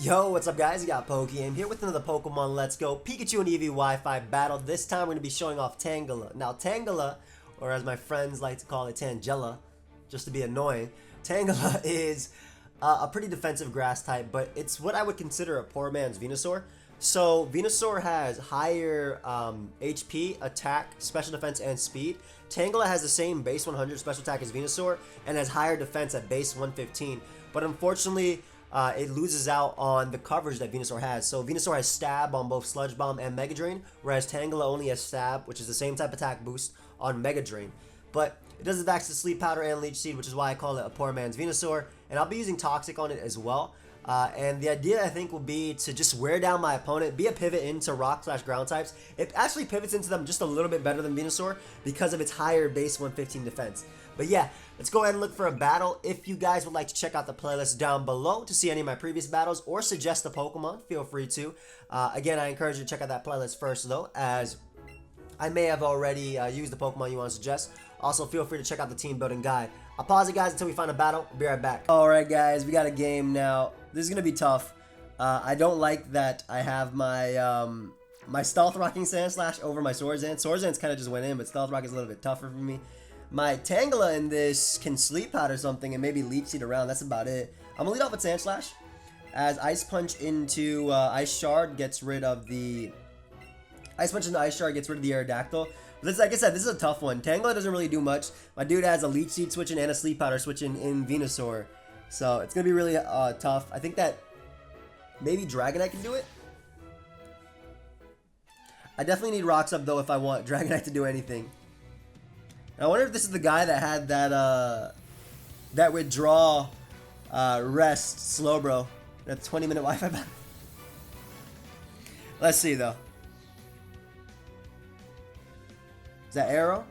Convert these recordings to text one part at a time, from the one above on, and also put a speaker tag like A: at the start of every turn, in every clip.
A: Yo, what's up guys? You got pokeaim here with another Pokemon Let's Go Pikachu and Eevee Wi-Fi battle. This time we're going to be showing off Tangela. Now Tangela, or as my friends like to call it Tangela, just to be annoying, Tangela is a pretty defensive grass type, but it's what I would consider a poor man's Venusaur. So Venusaur has higher HP, attack, special defense, and speed. Tangela has the same base 100 special attack as Venusaur and has higher defense at base 115, but unfortunately it loses out on the coverage that Venusaur has. So Venusaur has Stab on both Sludge Bomb and Mega Drain, whereas Tangela only has Stab, which is the same type attack boost on Mega Drain. But it does its backs to Sleep Powder and Leech Seed, which is why I call it a poor man's Venusaur. And I'll be using Toxic on it as well. And the idea, I think, will be to just wear down my opponent, be a pivot into rock/ground types. It actually pivots into them just a little bit better than Venusaur because of its higher base 115 defense. But yeah, let's go ahead and look for a battle. If you guys would like to check out the playlist down below to see any of my previous battles or suggest a Pokemon, feel free to. Again, I encourage you to check out that playlist first, though, as I may have already used the Pokemon you want to suggest. Also, feel free to check out the team building guide. I'll pause it, guys, until we find a battle. We'll be right back. Alright, guys, we got a game now. This is going to be tough. I don't like that I have my my Stealth Rocking Sandslash over my Swords Dance. Swords Dance kind of just went in, but Stealth Rock is a little bit tougher for me. My Tangela in this can Sleep Powder something and maybe Leech Seed around. That's about it. I'm going to lead off with Sandslash. As Ice Punch into Ice Shard gets rid of the... Ice Punch into Ice Shard gets rid of the Aerodactyl. But this, like I said, this is a tough one. Tangela doesn't really do much. My dude has a Leech Seed switching and a Sleep Powder switching in Venusaur. So it's going to be really tough. I think that maybe Dragonite can do it. I definitely need Rocks Up, though, if I want Dragonite to do anything. I wonder if this is the guy that had that withdraw rest Slowbro. That 20-minute Wi-Fi battle. Let's see though. Is that Arrow?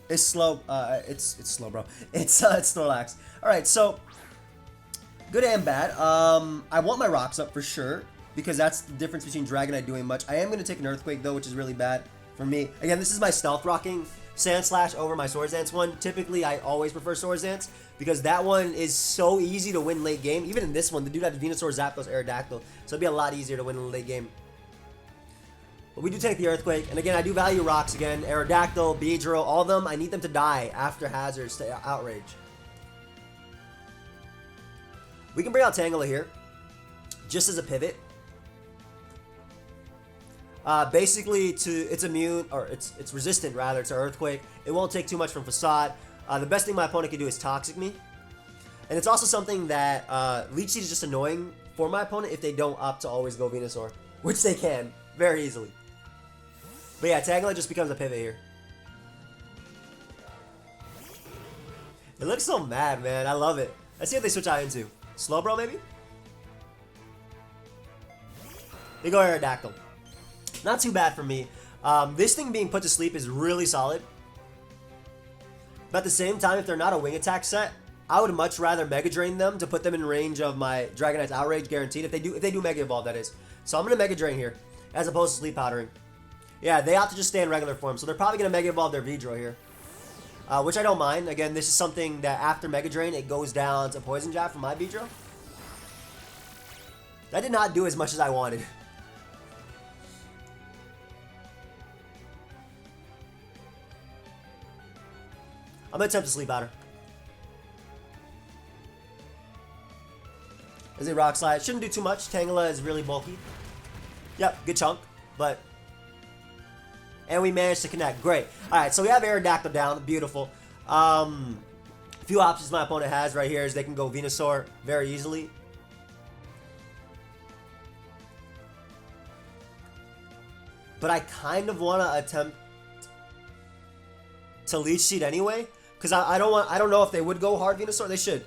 A: It's slow. It's Slowbro. It's Snorlax. All right, so good and bad. I want my Rocks Up for sure because that's the difference between Dragonite doing much. I am gonna take an Earthquake though, which is really bad for me. Again, this is my Stealth Rocking Sandslash over my Swords Dance one. Typically, I always prefer Swords Dance because that one is so easy to win late game. Even in this one, the dude had Venusaur, Zapdos, Aerodactyl, so it'd be a lot easier to win in the late game. But we do take the Earthquake, and again, I do value Rocks again. Aerodactyl, Beedrill, all of them, I need them to die after Hazards to Outrage. We can bring out Tangela here, just as a pivot. Basically, it's immune, or it's resistant rather to Earthquake. It won't take too much from Facade. The best thing my opponent can do is Toxic me. And it's also something that Leech Seed is just annoying for my opponent if they don't opt to always go Venusaur, which they can very easily. But yeah, Tangela just becomes a pivot here. It looks so mad, man. I love it. Let's see what they switch out into. Slowbro, maybe? They go Aerodactyl. Not too bad for me. This thing being put to sleep is really solid. But at the same time, if they're not a wing attack set, I would much rather Mega Drain them to put them in range of my Dragonite's Outrage guaranteed. If they do Mega Evolve, that is. So I'm gonna Mega Drain here, as opposed to Sleep Powdering. Yeah, they have to just stay in regular form, so they're probably gonna Mega Evolve their Beedrill here, which I don't mind. Again, this is something that after Mega Drain, it goes down to Poison Jab for my Beedrill. That did not do as much as I wanted. I'm gonna attempt to Sleep Powder. Is it Rock Slide? Shouldn't do too much. Tangela is really bulky. Yep, good chunk, but... And we managed to connect. Great. Alright, so we have Aerodactyl down. Beautiful. A few options my opponent has right here is they can go Venusaur very easily. But I kind of want to attempt to Leech Seed anyway. Because I don't know if they would go hard Venusaur. They should.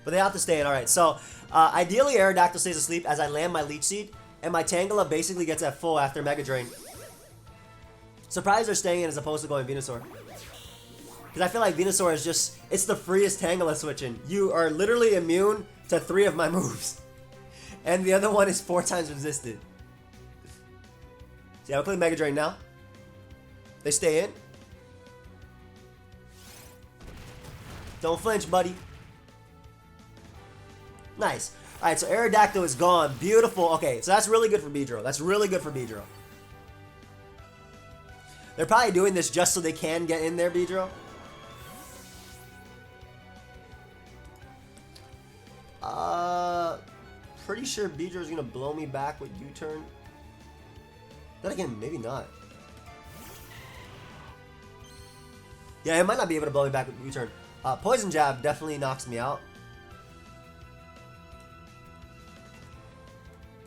A: But they have to stay in. Alright, so ideally Aerodactyl stays asleep as I land my Leech Seed. And my Tangela basically gets at full after Mega Drain. Surprised they're staying in as opposed to going Venusaur. Because I feel like Venusaur is just... It's the freest Tangela switching. You are literally immune to 3 of my moves. And the other one is 4 times resisted. See, I'll click Mega Drain now. They stay in. Don't flinch, buddy. Nice. Alright, so Aerodactyl is gone. Beautiful. Okay, so that's really good for Beedrill. That's really good for Beedrill. They're probably doing this just so they can get in there, Beedrill. Pretty sure Beedrill's gonna blow me back with U-turn. Then again, maybe not. Yeah, it might not be able to blow me back with U-turn. Poison Jab definitely knocks me out.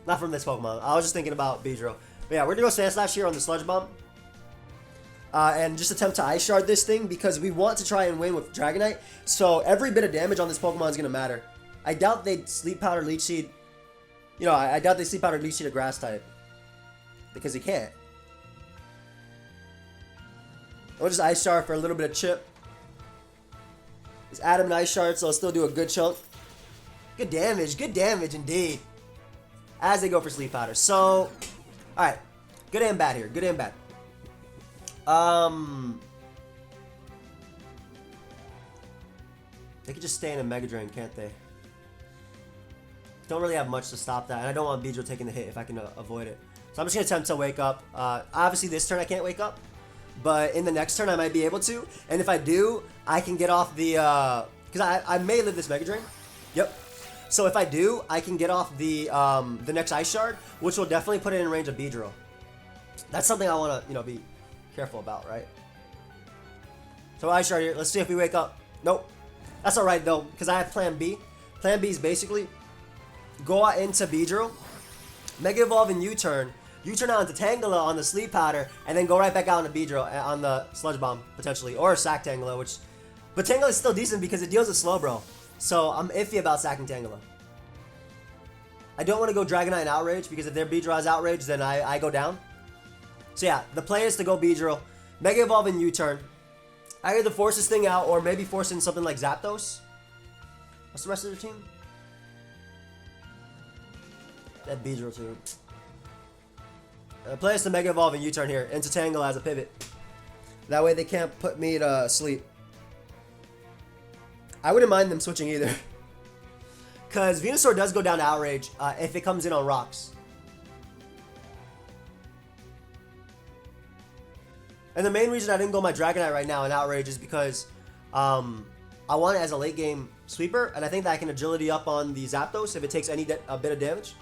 A: Not from this Pokemon. I was just thinking about Beedrill. But yeah, we're gonna go Sand Slash here on the Sludge Bomb. And just attempt to Ice Shard this thing because we want to try and win with Dragonite. So every bit of damage on this Pokemon is gonna matter. I doubt they'd Sleep Powder, Leech Seed. You know, I doubt they Sleep Powder, Leech Seed a Grass type. Because he can't. We'll just Ice Shard for a little bit of chip. Just add him an Ice Shard, so it'll still do a good chunk. Good damage indeed. As they go for Sleep Powder. So, alright. Good and bad here. Good and bad. They could just stay in a Mega Drain, can't they? Don't really have much to stop that, and I don't want Beedrill taking the hit if I can avoid it. So I'm just going to attempt to wake up. Obviously this turn I can't wake up, but in the next turn I might be able to, and if I do, I can get off the, because I may live this Mega Drain. Yep. So if I do, I can get off the next Ice Shard, which will definitely put it in range of Beedrill. That's something I want to, you know, be careful about, right? So Ice Shard here. Let's see if we wake up. Nope. That's alright though, because I have Plan B. Plan B is basically go out into Beedrill, Mega Evolve and U-turn. U-turn out into Tangela on the Sleep Powder, and then go right back out into Beedrill on the Sludge Bomb, potentially. Or Sack Tangela, which... But Tangela is still decent because it deals with Slowbro. So I'm iffy about sacking Tangela. I don't want to go Dragonite and Outrage, because if their Beedrill has Outrage, then I go down. So yeah, the play is to go Beedrill, Mega Evolve and U-turn. I either force this thing out, or maybe force in something like Zapdos. What's the rest of their team? That Beedrill too. Play is to Mega Evolve and U-turn here, into Tangela as a pivot. That way they can't put me to sleep. I wouldn't mind them switching either. Because Venusaur does go down to Outrage if it comes in on rocks. And the main reason I didn't go my Dragonite right now in Outrage is because I want it as a late game sweeper, and I think that I can agility up on the Zapdos if it takes any bit of damage.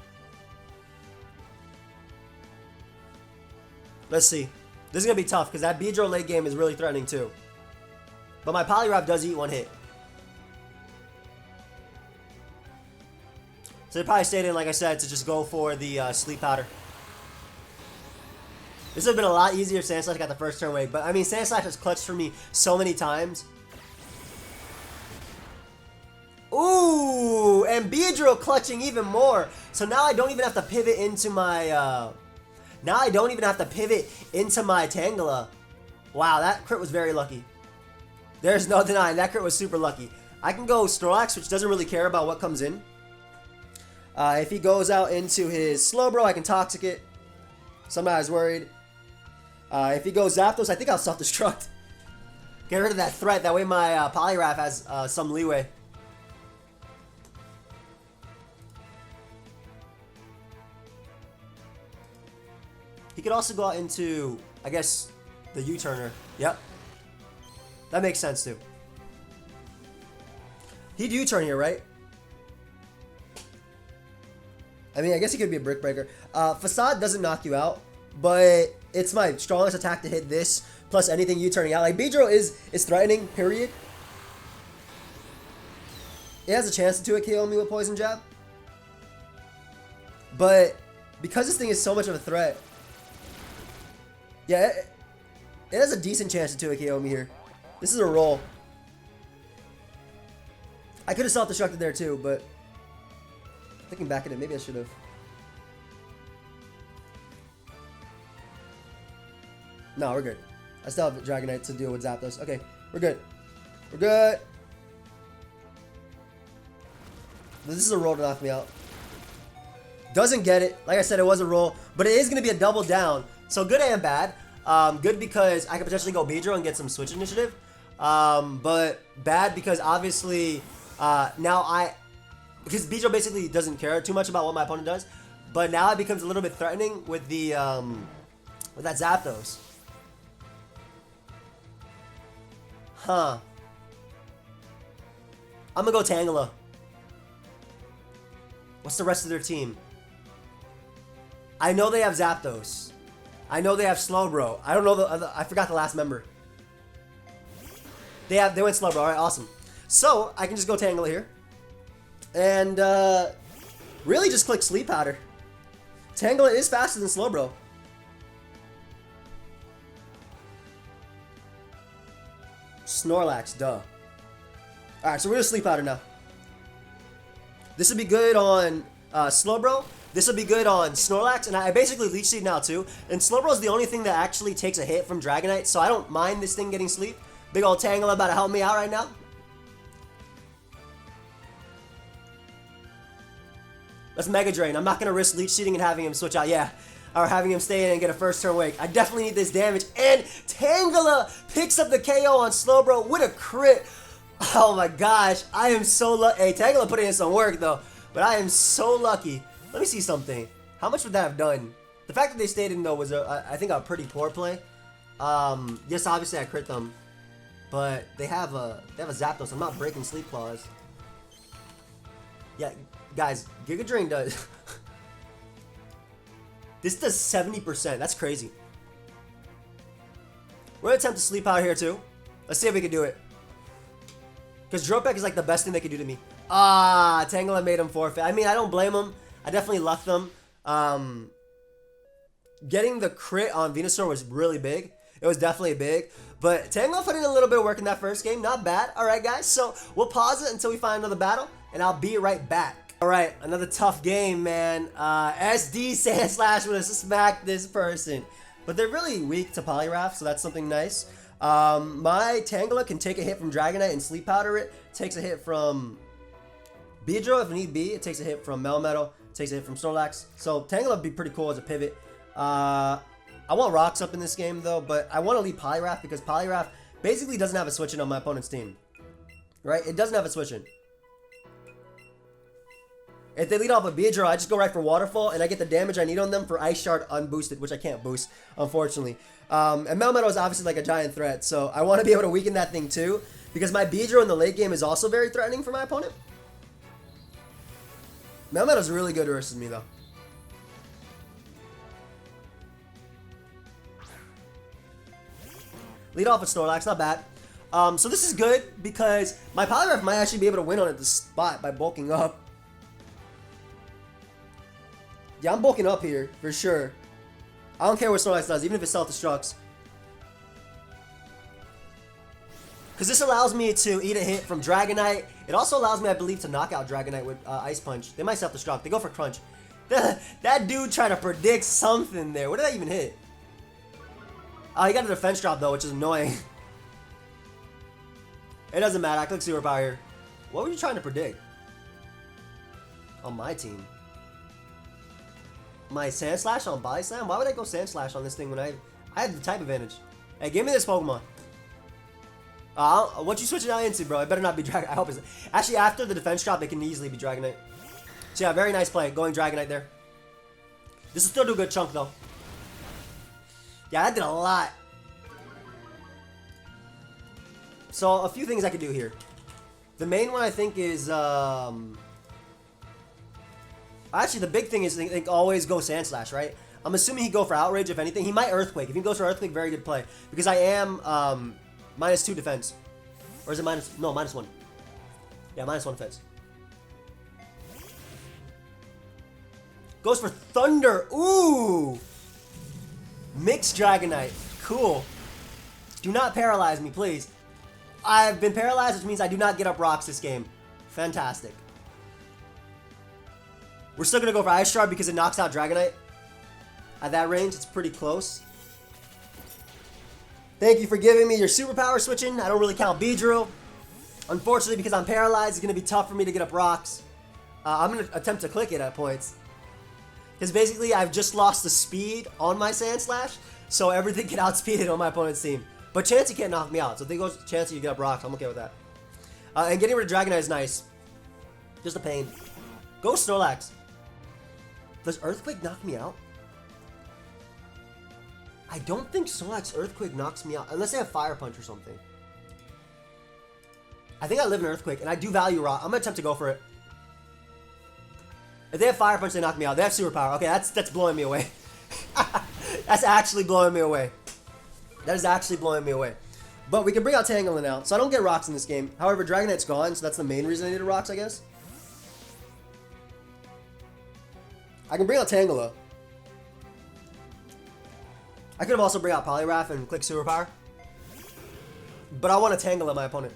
A: Let's see. This is going to be tough because that Beedrill late game is really threatening too. But my Poliwrath does eat one hit. So they probably stayed in, like I said, to just go for the Sleep Powder. This would have been a lot easier if Sandslash got the first turn wake, but I mean, Sandslash has clutched for me so many times. Ooh, and Beedrill clutching even more. So now I don't even have to pivot into my, Tangela. Wow, that crit was very lucky. There's no denying, that crit was super lucky. I can go Snorlax, which doesn't really care about what comes in. If he goes out into his Slowbro, I can Toxic it. So I'm not as worried. If he goes Zapdos, I think I'll self-destruct. Get rid of that threat. That way my Poliwrath has some leeway. He could also go out into, I guess, the U-turner. Yep. That makes sense too. He'd U-turn here, right? I mean, I guess he could be a Brick Breaker. Facade doesn't knock you out, but it's my strongest attack to hit this, plus anything U-turning out. Like, Beedrill is threatening, period. It has a chance to 2-hit KO me with Poison Jab. But because this thing is so much of a threat, yeah, it has a decent chance to 2-hit KO me here. This is a roll. I could have self-destructed there too, but thinking back at it, maybe I should have. No, we're good. I still have Dragonite to deal with Zapdos. Okay, we're good. We're good. This is a roll to knock me out. Doesn't get it. Like I said, it was a roll, but it is going to be a double down. So good and bad. Good because I could potentially go Beedrill and get some switch initiative. But bad because obviously now because Beedrill basically doesn't care too much about what my opponent does. But now it becomes a little bit threatening with the with that Zapdos. Huh. I'm gonna go Tangela. What's the rest of their team? I know they have Zapdos. I know they have Slowbro. I don't know the other. I forgot the last member. They went Slowbro. All right, awesome. So I can just go Tangela here, and really just click Sleep Powder. Tangela is faster than Slowbro. Snorlax, duh. Alright, so we're gonna Sleep Powder now. This would be good on Slowbro. This would be good on Snorlax, and I basically Leech Seed now too. And Slowbro is the only thing that actually takes a hit from Dragonite, so I don't mind this thing getting sleep. Big old Tangela about to help me out right now. Let's Mega Drain. I'm not gonna risk Leech Seeding and having him switch out. Yeah. Or having him stay in and get a first turn wake. I definitely need this damage. And Tangela picks up the KO on Slowbro with a crit. Oh my gosh. I am so lucky. Hey, Tangela put in some work though. But I am so lucky. Let me see something. How much would that have done? The fact that they stayed in though was, I think, a pretty poor play. Yes, obviously I crit them. But they have a Zapdos. I'm not breaking Sleep Claws. Yeah, guys, Giga Drain does... This does 70%. That's crazy. We're going to attempt to Sleep Powder here, too. Let's see if we can do it. Because Dropek is like the best thing they could do to me. Ah, Tangela made him forfeit. I mean, I don't blame him. I definitely lucked them. Getting the crit on Venusaur was really big. It was definitely big. But Tangela put in a little bit of work in that first game. Not bad. All right, guys. So we'll pause it until we find another battle. And I'll be right back. Alright, another tough game, man. SD Sandslash would have smacked this person. But they're really weak to Poliwrath, so that's something nice. My Tangela can take a hit from Dragonite and Sleep Powder it. Takes a hit from Beedrill if need be. It takes a hit from Melmetal. Takes a hit from Snorlax. So Tangela would be pretty cool as a pivot. I want Rocks up in this game, though, but I want to leave Poliwrath because Poliwrath basically doesn't have a switch in on my opponent's team. Right? It doesn't have a switch in. If they lead off a Beedrill, I just go right for Waterfall, and I get the damage I need on them for Ice Shard unboosted, which I can't boost, unfortunately. And Melmetal is obviously like a giant threat, so I want to be able to weaken that thing too, because my Beedrill in the late game is also very threatening for my opponent. Melmetal is really good versus me, though. Lead off with Snorlax, not bad. So this is good, because my Poliwrath might actually be able to win on it the spot by bulking up. Yeah, I'm bulking up here, for sure. I don't care what Snorlax does, even if it self-destructs. Because this allows me to eat a hit from Dragonite. It also allows me, I believe, to knock out Dragonite with Ice Punch. They might self-destruct. They go for Crunch. That dude trying to predict something there. What did I even hit? Oh, he got a defense drop, though, which is annoying. It doesn't matter. I click Superpower here. What were you trying to predict? On my team. My Sand Slash on Body Slam? Why would I go Sand Slash on this thing when I have the type advantage? Hey, give me this Pokemon. What you switch it out into, bro? It better not be Dragonite. I hope it's... Actually, after the defense drop, it can easily be Dragonite. So yeah, very nice play. Going Dragonite there. This will still do a good chunk, though. Yeah, that did a lot. So, a few things I could do here. The main one, I think, is... Actually, the big thing is they always go Sand Slash, right? I'm assuming he'd go for Outrage, if anything. He might Earthquake. If he goes for Earthquake, very good play. Because I am -2 defense. Or is it minus... No, -1. Yeah, -1 defense. Goes for Thunder. Ooh! Mixed Dragonite. Cool. Do not paralyze me, please. I've been paralyzed, which means I do not get up rocks this game. Fantastic. We're still going to go for Ice Shard because it knocks out Dragonite. At that range, it's pretty close. Thank you for giving me your superpower switching. I don't really count Beedrill. Unfortunately, because I'm paralyzed, it's going to be tough for me to get up rocks. I'm going to attempt to click it at points. Because basically, I've just lost the speed on my Sand Slash, so everything can outspeed it on my opponent's team. But Chansey can't knock me out, so if they go Chansey, you get up rocks. I'm okay with that. And getting rid of Dragonite is nice. Just a pain. Go Snorlax. Does Earthquake knock me out? I don't think Snorlax Earthquake knocks me out. Unless they have Fire Punch or something. I think I live in Earthquake, and I do value Rock. I'm going to attempt to go for it. If they have Fire Punch, they knock me out. They have Superpower. Okay, that's blowing me away. That's actually blowing me away. That is actually blowing me away. But we can bring out Tangela now. So I don't get rocks in this game. However, Dragonite's gone, so that's the main reason I needed rocks, I guess. I can bring out Tangela. I could have also bring out Poliwrath and click Superpower. But I want to Tangela my opponent.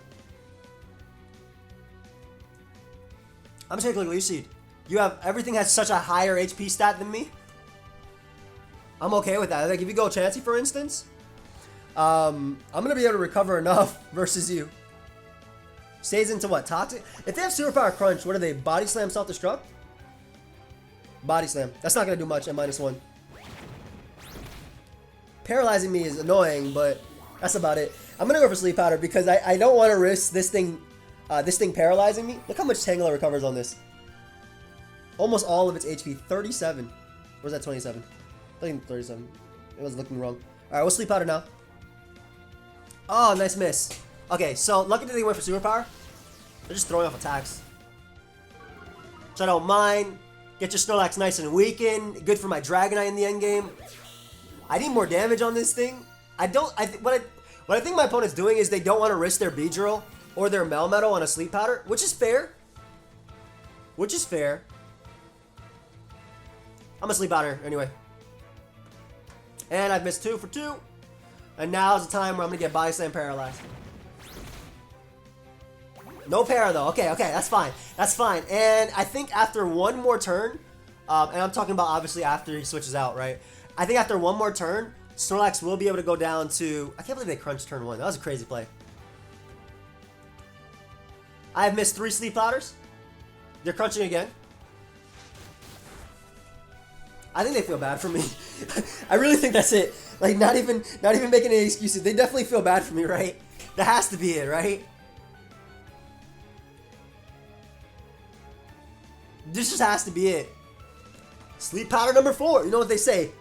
A: I'm just going to click Leaf Seed. Everything has such a higher HP stat than me. I'm okay with that. Like if you go Chansey, for instance, I'm going to be able to recover enough versus you. Stays into what? Toxic? If they have Superpower Crunch, what are they? Body Slam, Self-Destruct? Body Slam. That's not going to do much at -1. Paralyzing me is annoying, but that's about it. I'm going to go for Sleep Powder because I don't want to risk this thing paralyzing me. Look how much Tangela recovers on this. Almost all of its HP. 37. Where's that 27? I think 37. It was looking wrong. Alright, we'll Sleep Powder now. Oh, nice miss. Okay, so lucky that they went for Superpower. They're just throwing off attacks. So I don't mind. Get your Snorlax nice and weakened. Good for my Dragonite in the end game. I need more damage on this thing. What I think my opponent's doing is they don't want to risk their Beedrill or their Melmetal on a Sleep Powder, which is fair. Which is fair. I'm gonna Sleep Powder anyway. And I've missed 2 for 2. And now's the time where I'm gonna get Body Slam paralyzed. No para though. Okay, that's fine. That's fine. And I think after one more turn, and I'm talking about obviously after he switches out, right? I think after one more turn, Snorlax will be able to go down to... I can't believe they crunched turn 1. That was a crazy play. I have missed 3 Sleep Powders. They're crunching again. I think they feel bad for me. I really think that's it. Like, not even making any excuses. They definitely feel bad for me, right? That has to be it, right? This just has to be it. Sleep Powder number 4. You know what they say?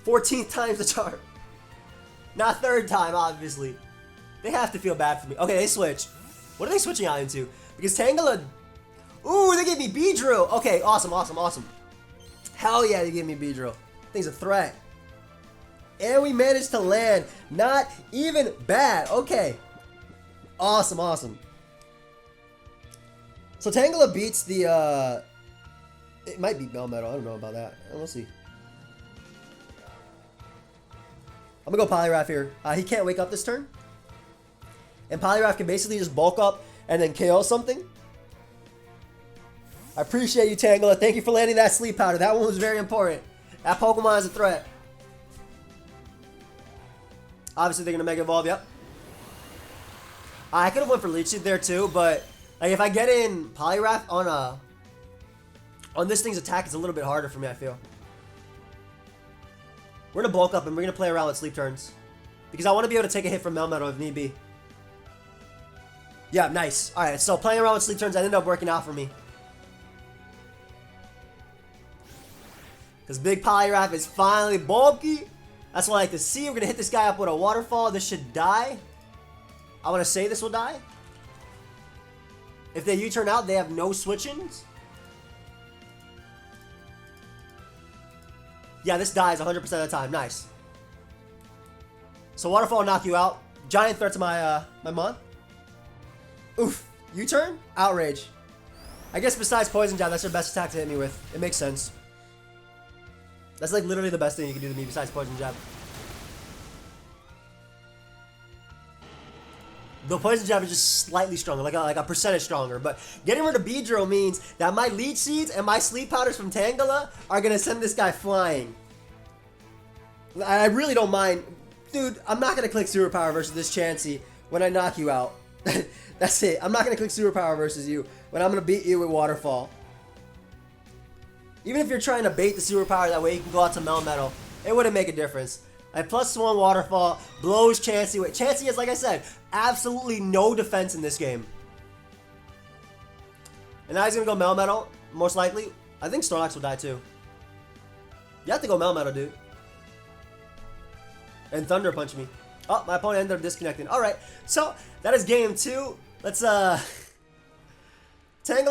A: 14th time's the charm. Not 3rd time, obviously. They have to feel bad for me. Okay, they switch. What are they switching out into? Because Tangela... Ooh, they gave me Beedrill. Okay, awesome. Hell yeah, they gave me Beedrill. Thing's a threat. And we managed to land. Not even bad. Okay. Awesome. So Tangela beats the... It might beat Melmetal. I don't know about that. We'll see. I'm going to go Poliwrath here. He can't wake up this turn. And Poliwrath can basically just bulk up and then KO something. I appreciate you, Tangela. Thank you for landing that Sleep Powder. That one was very important. That Pokemon is a threat. Obviously, they're going to Mega Evolve. Yep. I could have went for Leech Seed there too, but like if I get in Poliwrath on this thing's attack, it's a little bit harder for me, I feel. We're going to bulk up and we're going to play around with Sleep Turns. Because I want to be able to take a hit from Melmetal if need be. Yeah, nice. Alright, so playing around with Sleep Turns ended up working out for me. Because Big Poliwrath is finally bulky. That's what I like to see. We're going to hit this guy up with a Waterfall. This should die. I want to say this will die. If they U-turn out, they have no switch-ins. Yeah, this dies 100% of the time. Nice. So Waterfall will knock you out. Giant threat to my Mon. Oof. U-turn? Outrage. I guess besides Poison Jab, that's your best attack to hit me with. It makes sense. That's like literally the best thing you can do to me besides Poison Jab. The Poison Jab is just slightly stronger, like a percentage stronger. But getting rid of Beedrill means that my Leech Seeds and my Sleep Powders from Tangela are going to send this guy flying. I really don't mind. Dude, I'm not going to click Superpower versus this Chansey when I knock you out. That's it. I'm not going to click Superpower versus you when I'm going to beat you with Waterfall. Even if you're trying to bait the Superpower, that way you can go out to Melmetal, it wouldn't make a difference. A +1 Waterfall blows Chansey away. Chansey is, like I said, absolutely no defense in this game. And And now he's gonna go Melmetal, most likely. I think Snorlax will die too. You have to go Melmetal, dude. And Thunder Punch me. Oh, my opponent ended up disconnecting. Alright, so that is game 2. Let's Tangela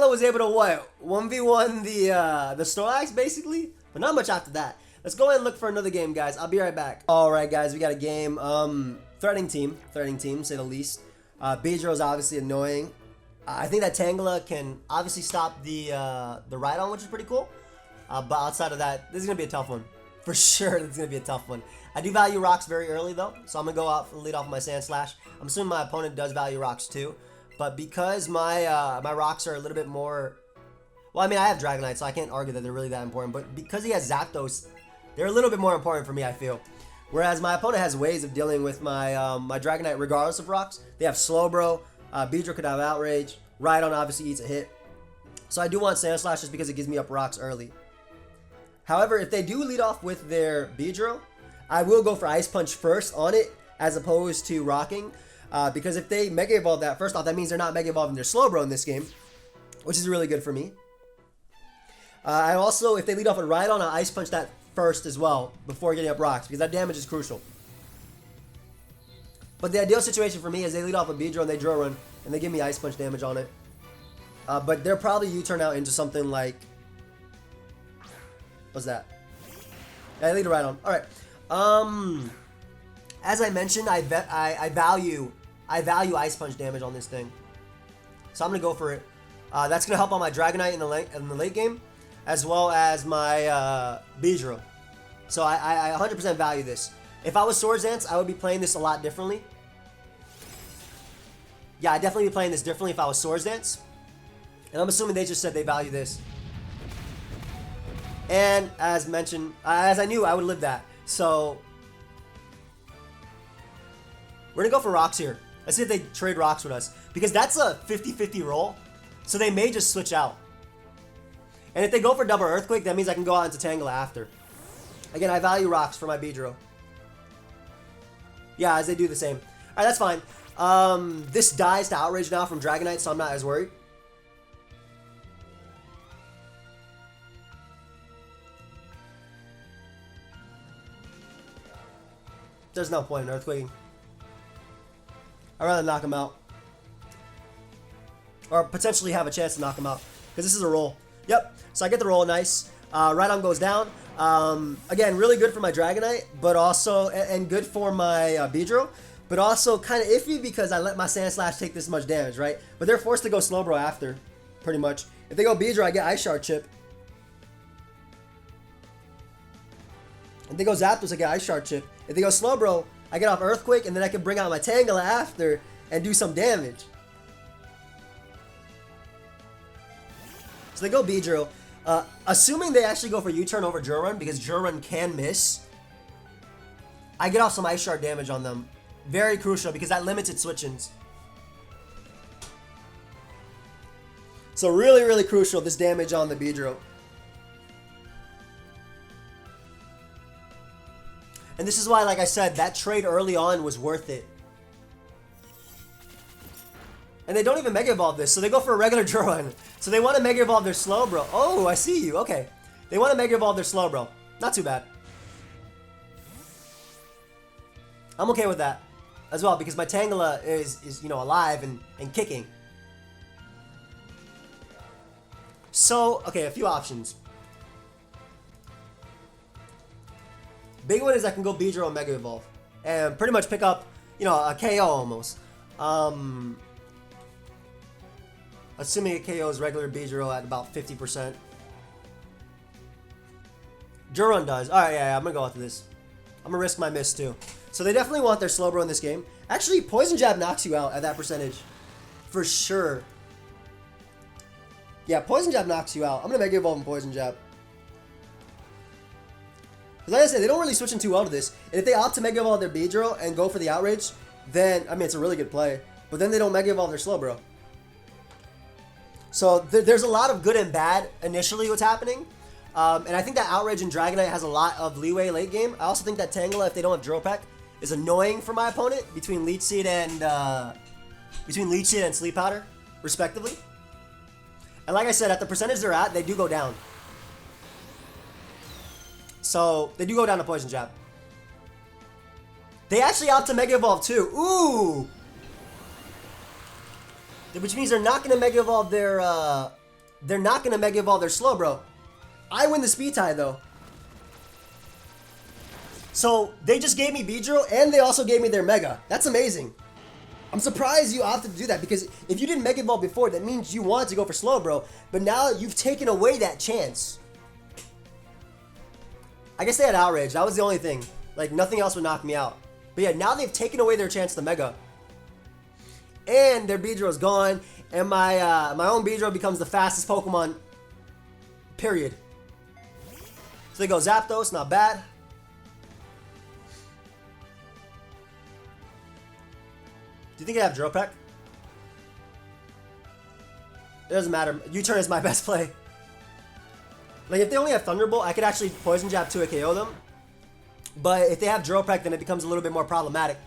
A: was able to what? 1v1 the Snorlax basically? But not much after that. Let's go ahead and look for another game, guys. I'll be right back. Alright, guys, we got a game. Threatening team, say the least. Beedrill is obviously annoying. I think that Tangela can obviously stop the Rhydon, which is pretty cool. But outside of that, this is going to be a tough one. For sure, this is going to be a tough one. I do value rocks very early, though. So I'm going to go out and lead off my Sand Slash. I'm assuming my opponent does value rocks, too. But because my my rocks are a little bit more... Well, I mean, I have Dragonite, so I can't argue that they're really that important. But because he has Zapdos, they're a little bit more important for me, I feel. Whereas my opponent has ways of dealing with my my Dragonite regardless of rocks. They have Slowbro, Beedrill could have Outrage, Rhydon obviously eats a hit. So I do want Sand Slash just because it gives me up rocks early. However, if they do lead off with their Beedrill, I will go for Ice Punch first on it as opposed to rocking. Because if they Mega Evolve that, first off, that means they're not Mega Evolving their Slowbro in this game, which is really good for me. I also, if they lead off with Rhydon, I'll Ice Punch that first as well before getting up rocks because that damage is crucial. But the ideal situation for me is they lead off with Beedrill and they Drill Run and they give me Ice Punch damage on it. But they'll probably U-turn out into something like... What's that? Yeah, they lead a Rhydon. Alright. As I mentioned, I value Ice Punch damage on this thing. So I'm going to go for it. That's going to help on my Dragonite in the late game, as well as my Beedrill. So I 100% value this. If I was Swords Dance, I would be playing this a lot differently. Yeah, I'd definitely be playing this differently if I was Swords Dance. And I'm assuming they just said they value this. And as mentioned, as I knew, I would live that. So we're going to go for rocks here. Let's see if they trade rocks with us. Because that's a 50-50 roll. So they may just switch out. And if they go for double Earthquake, that means I can go out into Tangela after. Again, I value rocks for my Beedrill. Yeah, as they do the same. Alright, that's fine. This dies to Outrage now from Dragonite, so I'm not as worried. There's no point in Earthquaking. I'd rather knock him out. Or potentially have a chance to knock him out. Because this is a roll. Yep. So I get the roll. Nice. Rhydon goes down. Again, really good for my Dragonite. But also... And good for my Beedrill. But also kind of iffy because I let my Sand Slash take this much damage, right? But they're forced to go Slowbro after. Pretty much. If they go Beedrill, I get Ice Shard Chip. If they go Zapdos, I get Ice Shard Chip. If they go Slowbro, I get off Earthquake, and then I can bring out my Tangela after and do some damage. So they go Beedrill. Assuming they actually go for U-turn over Drill Run, because Drill Run can miss, I get off some Ice Shard damage on them. Very crucial, because that limits its switch-ins. So really, really crucial, this damage on the Beedrill. And this is why, like I said, that trade early on was worth it. And they don't even Mega Evolve this, so they go for a regular Drill Run. So they want to Mega Evolve their Slowbro. Oh, I see you. Okay. They want to Mega Evolve their Slowbro. Not too bad. I'm okay with that as well, because my Tangela is you know, alive and kicking. So, okay, a few options. Big one is I can go Beedrill and Mega Evolve. And pretty much pick up, you know, a KO almost. Assuming a KO is regular Beedrill at about 50%. Drill Run does. Alright, yeah, I'm gonna go after this. I'm gonna risk my miss too. So they definitely want their Slowbro in this game. Actually, Poison Jab knocks you out at that percentage. For sure. Yeah, Poison Jab knocks you out. I'm gonna Mega Evolve and Poison Jab. Because like I said, they don't really switch in too well to this. And if they opt to Mega Evolve their Beedrill and go for the Outrage, then, I mean, it's a really good play. But then they don't Mega Evolve their Slowbro. So there's a lot of good and bad initially what's happening. And I think that Outrage and Dragonite has a lot of leeway late game. I also think that Tangela, if they don't have Drill Peck, is annoying for my opponent between Leech Seed and Sleep Powder, respectively. And like I said, at the percentage they're at, they do go down. So, they do go down to Poison Jab. They actually opt to Mega Evolve too. Ooh! Which means they're not gonna Mega Evolve their, they're not gonna Mega Evolve their Slowbro. I win the speed tie though. So, they just gave me Beedrill and they also gave me their Mega. That's amazing. I'm surprised you opted to do that because if you didn't Mega Evolve before, that means you wanted to go for Slowbro. But now you've taken away that chance. I guess they had Outrage. That was the only thing. Like, nothing else would knock me out. But yeah, now they've taken away their chance to Mega. And their Beedrill is gone. And my own Beedrill becomes the fastest Pokemon. Period. So they go Zapdos, not bad. Do you think they have Drill Peck? It doesn't matter. U-turn is my best play. Like, if they only have Thunderbolt, I could actually Poison Jab to a KO them. But if they have Drill Peck, then it becomes a little bit more problematic.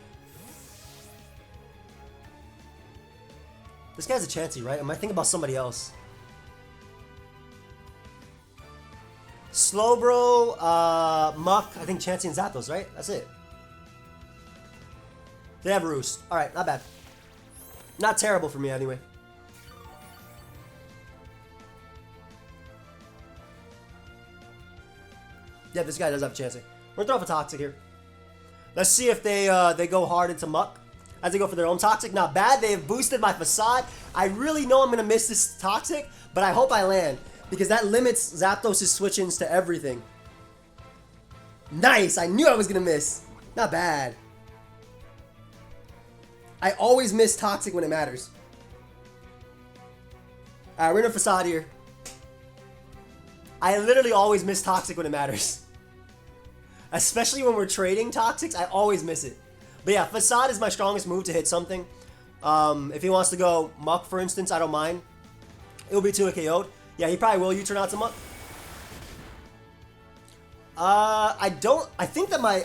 A: This guy's a Chansey, right? Am I thinking about somebody else? Slowbro, Muck, I think Chansey and Zapdos, right? That's it. They have Roost. Alright, not bad. Not terrible for me, anyway. Yeah, this guy does have a Chansey. We're gonna throw off a Toxic here. Let's see if they go hard into Muck. As they go for their own Toxic. Not bad. They have boosted my Facade. I really know I'm gonna miss this Toxic, but I hope I land. Because that limits Zapdos' switch-ins to everything. Nice! I knew I was gonna miss. Not bad. I always miss Toxic when it matters. Alright, we're in a Facade here. I literally always miss Toxic when it matters. Especially when we're trading Toxics, I always miss it. But yeah, Facade is my strongest move to hit something. If he wants to go Muck, for instance, I don't mind. It'll be to a KO'd. Yeah, he probably will U-turn out to Muck. I think that my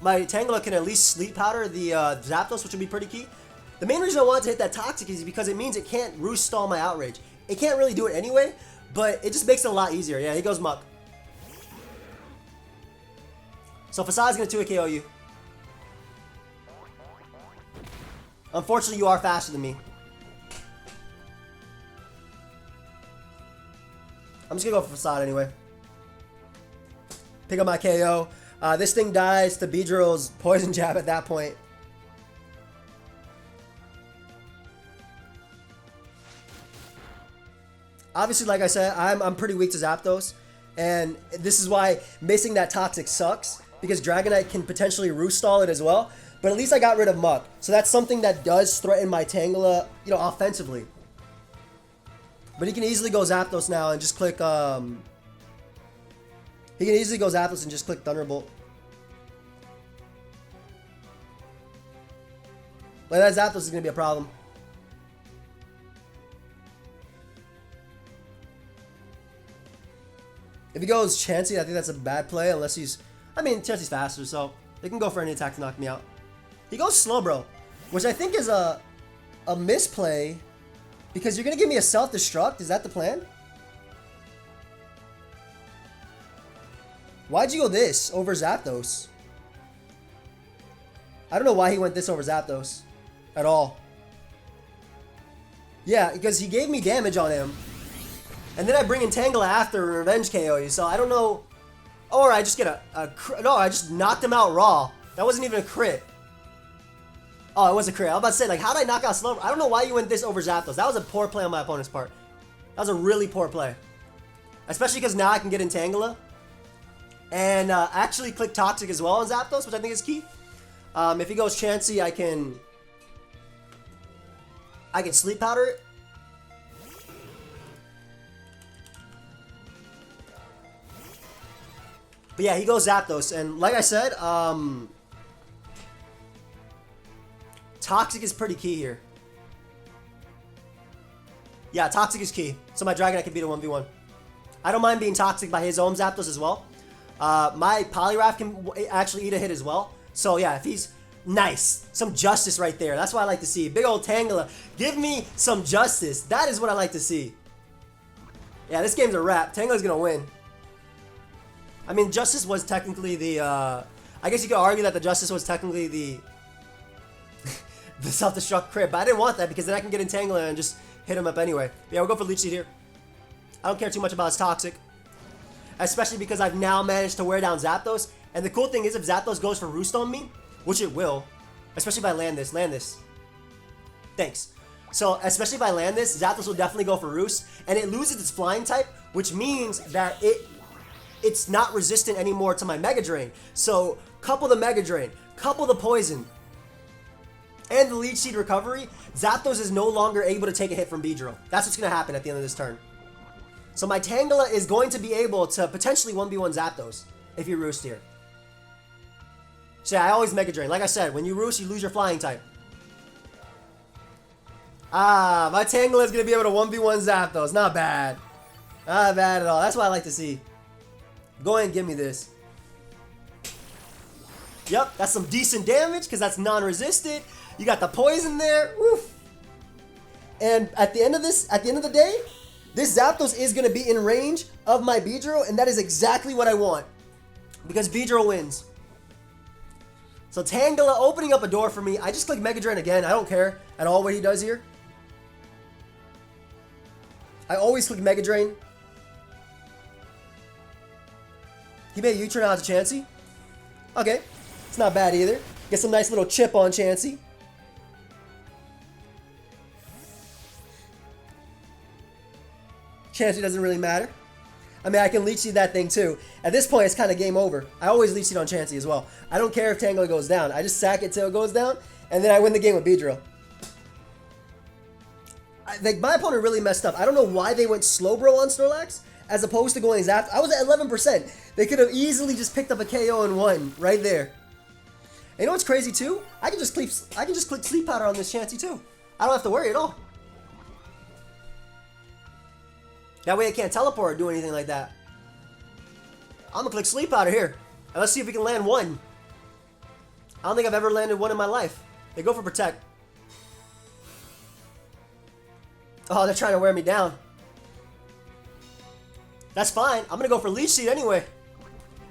A: Tangela can at least Sleep Powder the Zapdos, which would be pretty key. The main reason I wanted to hit that Toxic is because it means it can't Roost stall my Outrage. It can't really do it anyway, but it just makes it a lot easier. Yeah, he goes Muck. So Facade's going to 2 KO you. Unfortunately, you are faster than me. I'm just going to go for Facade anyway. Pick up my KO. This thing dies to Beedrill's Poison Jab at that point. Obviously, like I said, I'm pretty weak to Zapdos. And this is why missing that Toxic sucks. Because Dragonite can potentially Roost stall it as well. But at least I got rid of Muck. So that's something that does threaten my Tangela, you know, offensively. But he can easily go Zapdos now and just click, he can easily go Zapdos and just click Thunderbolt. Like that Zapdos is going to be a problem. If he goes Chansey, I think that's a bad play unless he's... I mean, Chansey's faster, so they can go for any attack to knock me out. He goes Slowbro, which I think is a misplay because you're going to give me a self-destruct. Is that the plan? Why'd you go this over Zapdos? I don't know why he went this over Zapdos at all. Yeah, because he gave me damage on him. And then I bring in Tangela after and Revenge KO you, so I don't know... Or I just get no, I just knocked him out raw. That wasn't even a crit. Oh, it was a crit. I was about to say, like, how did I knock out Slowbro? I don't know why you went this over Zapdos. That was a poor play on my opponent's part. That was a really poor play. Especially because now I can get in Tangela. And actually click Toxic as well on Zapdos, which I think is key. If he goes Chansey, I can Sleep Powder it. But yeah, he goes Zapdos, and like I said, Toxic is pretty key here. Yeah, Toxic is key, so my Dragonite can beat a 1v1. I don't mind being Toxic by his own Zapdos as well. My Poliwrath can actually eat a hit as well. So yeah, if he's... Nice. Some justice right there. That's what I like to see. Big old Tangela. Give me some justice. That is what I like to see. Yeah, this game's a wrap. Tangela's gonna win. I mean, Justice was technically the, I guess you could argue that the Justice was technically the the self-destruct crit, but I didn't want that because then I can get in Tangela and just hit him up anyway. But yeah, we'll go for Leech Seed here. I don't care too much about his Toxic, especially because I've now managed to wear down Zapdos. And the cool thing is if Zapdos goes for Roost on me, which it will, especially if I land this. Thanks. So, especially if I land this, Zapdos will definitely go for Roost, and it loses its Flying type, which means that it's not resistant anymore to my Mega Drain. So, couple the Mega Drain, couple the Poison, and the Leech Seed recovery, Zapdos is no longer able to take a hit from Beedrill. That's what's going to happen at the end of this turn. So my Tangela is going to be able to potentially 1v1 Zapdos if you Roost here. So yeah, I always Mega Drain. Like I said, when you Roost, you lose your Flying type. Ah, my Tangela is going to be able to 1v1 Zapdos. Not bad. Not bad at all. That's what I like to see. Go ahead and give me this. Yep, that's some decent damage because that's non-resistant. You got the Poison there. Woof. And at the end of the day, this Zapdos is going to be in range of my Beedrill, and that is exactly what I want. Because Beedrill wins. So Tangela opening up a door for me. I just click Mega Drain again. I don't care at all what he does here. I always click Mega Drain. He made a U-turn out to Chansey. Okay. It's not bad either. Get some nice little chip on Chansey. Chansey doesn't really matter. I mean, I can Leech Seed that thing too. At this point, it's kind of game over. I always Leech Seed on Chansey as well. I don't care if Tangela goes down. I just sack it till it goes down, and then I win the game with Beedrill. My opponent really messed up. I don't know why they went Slowbro on Snorlax as opposed to going Zap. I was at 11%. They could have easily just picked up a KO and won right there. And you know what's crazy too? I can just click Sleep Powder on this Chansey too. I don't have to worry at all. That way I can't teleport or do anything like that. I'm gonna click Sleep Powder here. And let's see if we can land one. I don't think I've ever landed one in my life. They go for Protect. Oh, they're trying to wear me down. That's fine. I'm gonna go for Leech Seed anyway.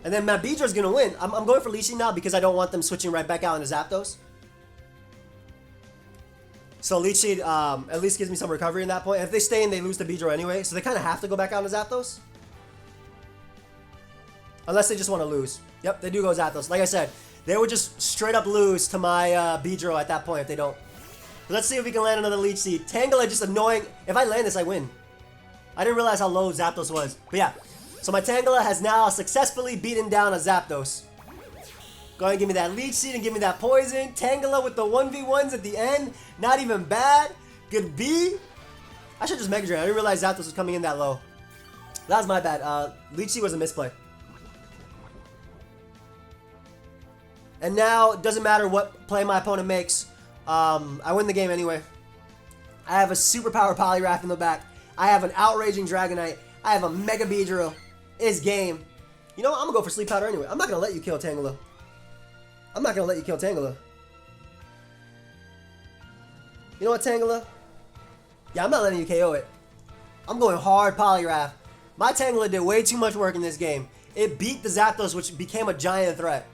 A: And then my Beedrill's gonna win. I'm going for Leech Seed now because I don't want them switching right back out into Zapdos. So Leech Seed at least gives me some recovery in that point. And if they stay in, they lose to Beedrill anyway. So they kind of have to go back out into Zapdos. Unless they just want to lose. Yep, they do go Zapdos. Like I said, they would just straight up lose to my Beedrill at that point if they don't. But let's see if we can land another Leech Seed. Tangela just annoying. If I land this, I win. I didn't realize how low Zapdos was. But yeah. So my Tangela has now successfully beaten down a Zapdos. Go ahead and give me that Leech Seed and give me that Poison. Tangela with the 1v1s at the end. Not even bad. Good B. I should just Mega Drain. I didn't realize Zapdos was coming in that low. That was my bad. Leech Seed was a misplay. And now, it doesn't matter what play my opponent makes. I win the game anyway. I have a superpower Poliwrath in the back. I have an outraging Dragonite. I have a Mega Beedrill. It's game. You know what? I'm going to go for Sleep Powder anyway. I'm not going to let you kill Tangela. I'm not going to let you kill Tangela. You know what, Tangela? Yeah, I'm not letting you KO it. I'm going hard Poliwrath. My Tangela did way too much work in this game. It beat the Zapdos, which became a giant threat.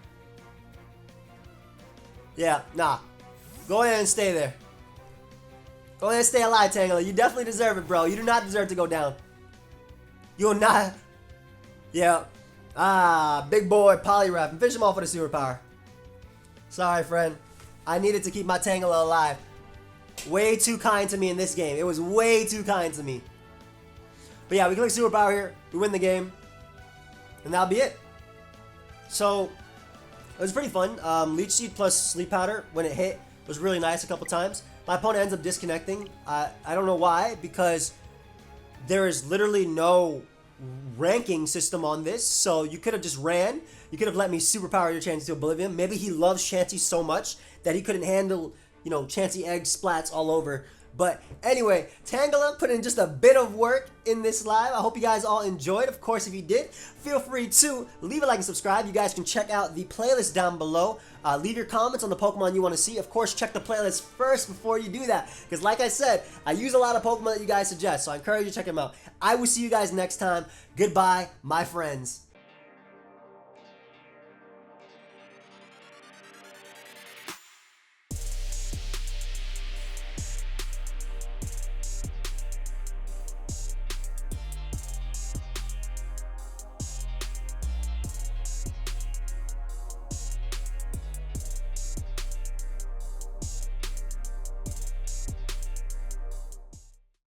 A: Yeah, nah. Go ahead and stay there. Go ahead and stay alive, Tangela. You definitely deserve it, bro. You do not deserve to go down. You will not. Yeah. Ah, big boy Poliwrath. And finish him off with a superpower. Sorry, friend. I needed to keep my Tangela alive. Way too kind to me in this game. It was way too kind to me. But yeah, we click superpower here. We win the game. And that'll be it. So, it was pretty fun. Leech Seed plus Sleep Powder, when it hit, was really nice a couple times. My opponent ends up disconnecting. I don't know why, because there is literally no ranking system on this. So you could have just ran. You could have let me superpower your Chansey to oblivion. Maybe he loves Chansey so much that he couldn't handle, you know, Chansey egg splats all over. But anyway, Tangela put in just a bit of work in this live. I hope you guys all enjoyed. Of course, if you did, feel free to leave a like and subscribe. You guys can check out the playlist down below. Leave your comments on the Pokemon you want to see. Of course, check the playlist first before you do that, because like I said, I use a lot of Pokemon that you guys suggest, so I encourage you to check them out. I will see you guys next time. Goodbye, my friends.